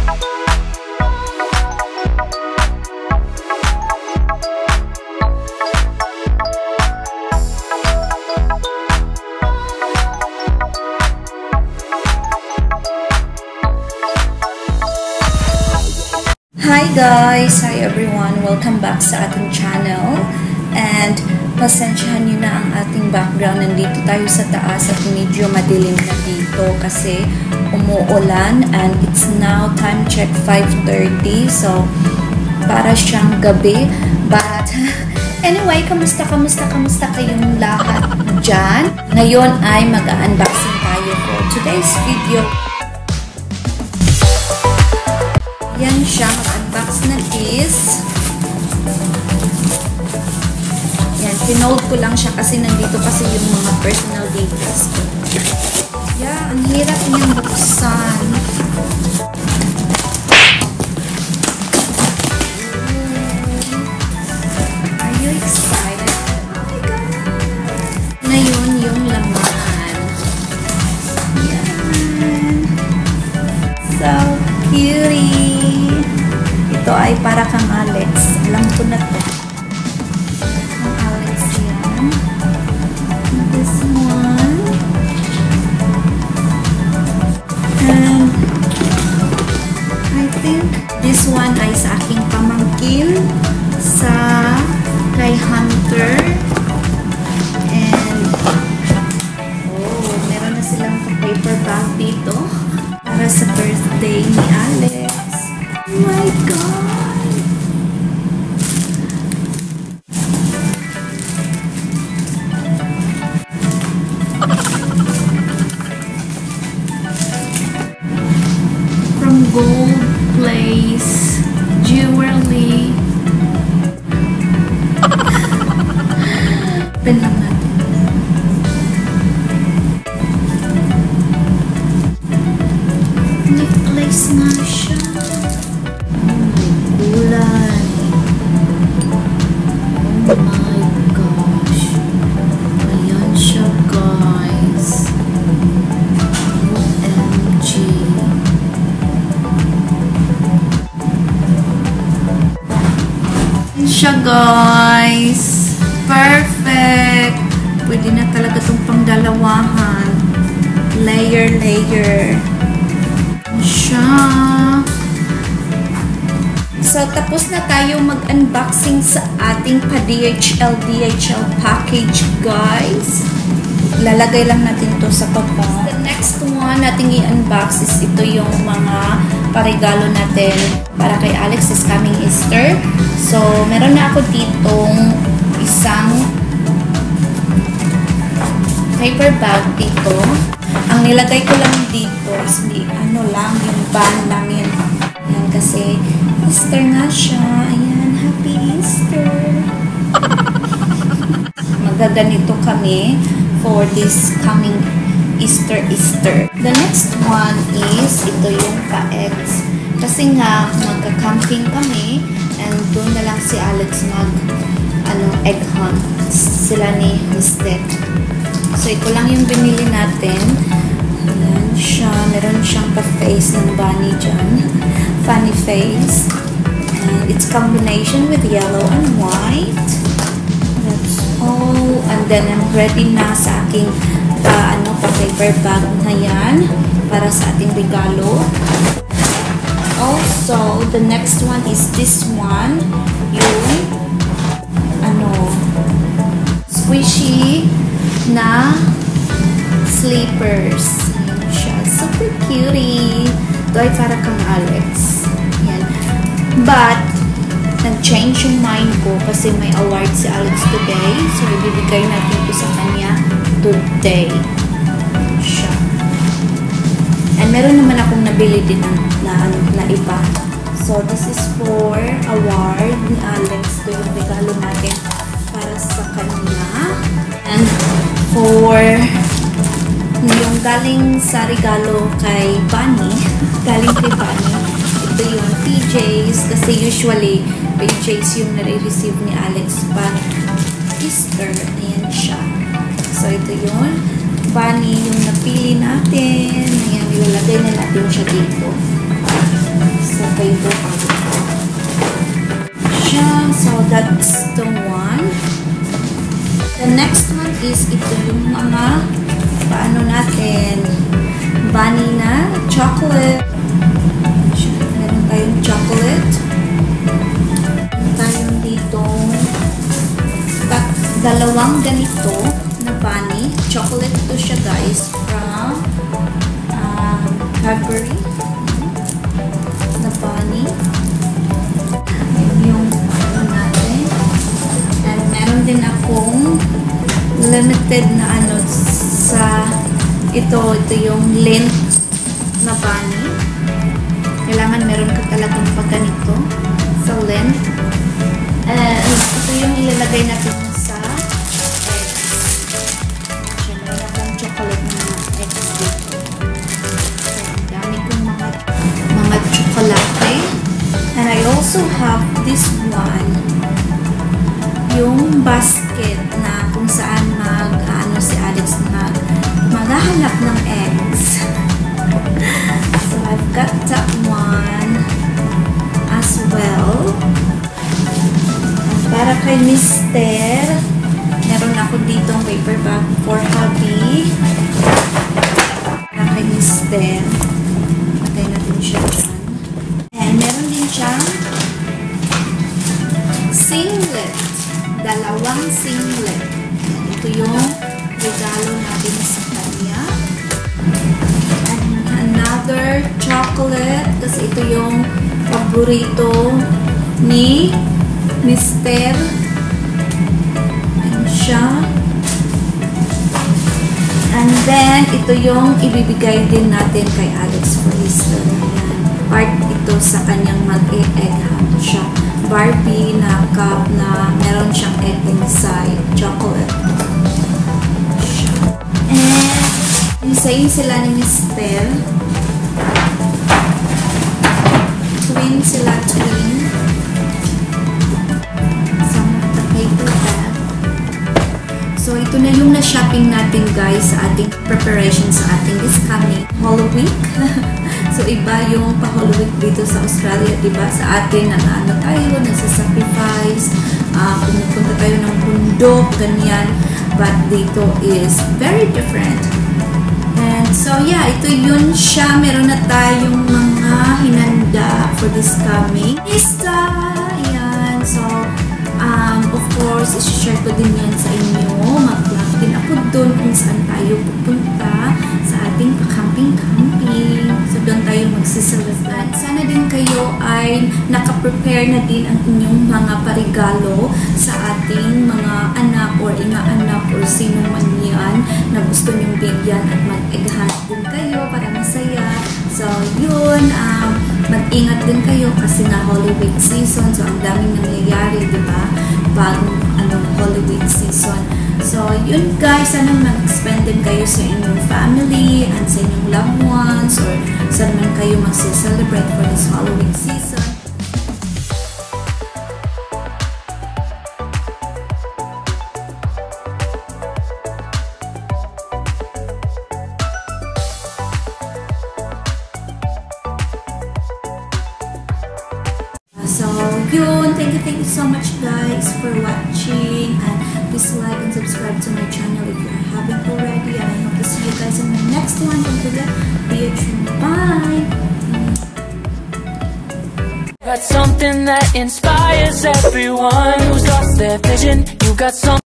Hi guys! Hi everyone! Welcome back sa ating channel. And pasensyahan nyo na ang ating background. Nandito tayo sa taas at medyo madilim na dito kasi umuulan. And it's now time check 5:30. So, para siyang gabi. But, anyway, kamusta kayong lahat dyan? Ngayon ay mag-unboxing tayo for today's video. Yan siya, mag-unbox na is. Yan, pinold ko lang siya kasi nandito kasi yung mga personal details ko. Yeah, ang hirap niyang buksan. Are you excited? Oh my God! Ngayon yung laman. Yan. So cutie! Ito ay para kang Alex. Alam ko na to. Ang Alex yan. This one. And I think this one ay sa aking pamangkin sa kay Hunter. And oh, meron na silang paper bag dito para sa birthday ni Alex. Oh my God! From Gold Place Jewelry. Open lang natin. Necklace nga siya. Oh my gosh. Ayan siya, guys. OMG. Ayan siya, guys. Perfect. Pwede na talaga itong pangdalawahan. Layer. Ayan siya. So, tapos na tayo mag-unboxing sa ating pa-DHL package, guys. Lalagay lang natin to sa baba. The next one nating i-unbox is ito yung mga paregalo natin para kay Alex is coming Easter. So, meron na ako ditong isang paper bag dito. Ang nilagay ko lang dito is ano lang, yung band lang yun. Yan, kasi Easter nga siya. Ayan, Happy Easter. Magaganito kami for this coming Easter. The next one is ito yung pa-eggs. Kasi nga, magka-camping kami and doon na lang si Alex egg hunt. Sila ni Miss Dec. So, ito lang yung binili natin. Ayan siya. Meron siyang pa-face ng bunny dyan. Funny face. And it's combination with yellow and white. That's all. And then I'm ready na sa aking pa-paper bag na yan para sa ating regalo. Also, the next one is this one. Yung squishy na slippers. Ayan siya. Super cutie. Ito ay para kang Alex. Ayan. But, nag-change yung mind ko kasi may award si Alex today. So, ibibigay natin ito sa kanya today. Ayan siya. And meron naman akong nabili din na iba. So, this is for award ni Alex. Ito yung regalo natin para sa kanya. And for yung galing sa regalo kay Bunny, galing kay Bunny, ito yung PJs, kasi usually PJs yung nare-receive ni Alex pag Easter. Ayan siya. So, ito yun. Bunny yung napili natin. Ayan, ilalagay na natin siya dito. flavor of it. So that's the one. The next one is ito yung mga paano natin vanilla chocolate. Meron tayong chocolate. Meron tayong ditong dalawang ganito na bunny. Chocolate ito siya guys from Cadbury na bunny. Yung ano natin. And meron din akong limited na ano sa ito yung lint na bunny. Kailangan meron ka talagang pag ganito sa lint. And ito yung ilalagay natin sa eggs. Meron akong chocolate na eggs dito. Ang dami kong mga chocolate. And I also have this one. Yung basket na kung saan ano si Alex maghahanap ng eggs. So I've got that one as well. And para kay Mr. meron ako ditong paper bag for hubby. Para kay Mr. Matay natin siya dyan. And meron din siyang singlet. Dalawang singlet. Ito yung regalo natin sa kanya. And another chocolate. Kasi ito yung paborito ni Mr. And siya. And then, ito yung ibibigay din natin kay Alex for Easter. Part ito sa kanyang mag-egg hunt siya. Barbie na cup na meron siyang egg inside. Chocolate. And isayin sila ni Mr. Twin sila, twin. So, the paper bag. So, ito na yung na-shopping natin guys sa ating preparation sa ating this coming Holy Week. So, iba yung pa-Holy Week dito sa Australia, diba? Sa atin, ano tayo, nasa-sacrifice, pumupunta tayo ng bundok, ganyan. But dito is very different. And so, yeah, ito yun siya. Meron na tayong mga hinanda for this coming Easter. Ayan. So, of course, isi-share ko din yan sa inyo. Mag-vlog din ako doon kung saan tayo pupunta sa ating camping-camping. So, doon tayo magsisalasan. Sana din kayo ay nakaprepare na din ang inyong mga parigalo sa ating mga anak or ina-anak or sino man yan na gusto nyong bigyan at mag-egg-hunt din kayo para masaya. So, yun. Mag-ingat din kayo kasi na Holy Week season. So, ang daming nangyayari, di ba? Bagong Holy Week season. So, yun guys. Sana mag-spend din kayo sa inyong family and sa inyong loved ones or saan man kayo mag-celebrate for this Holy Week season. So, yun. Thank you so much guys for watching. And please like and subscribe to my channel if you haven't already. And I hope to see you guys in my next one. Don't forget, be a true. Bye! Got something that inspires everyone who's lost their vision. You got something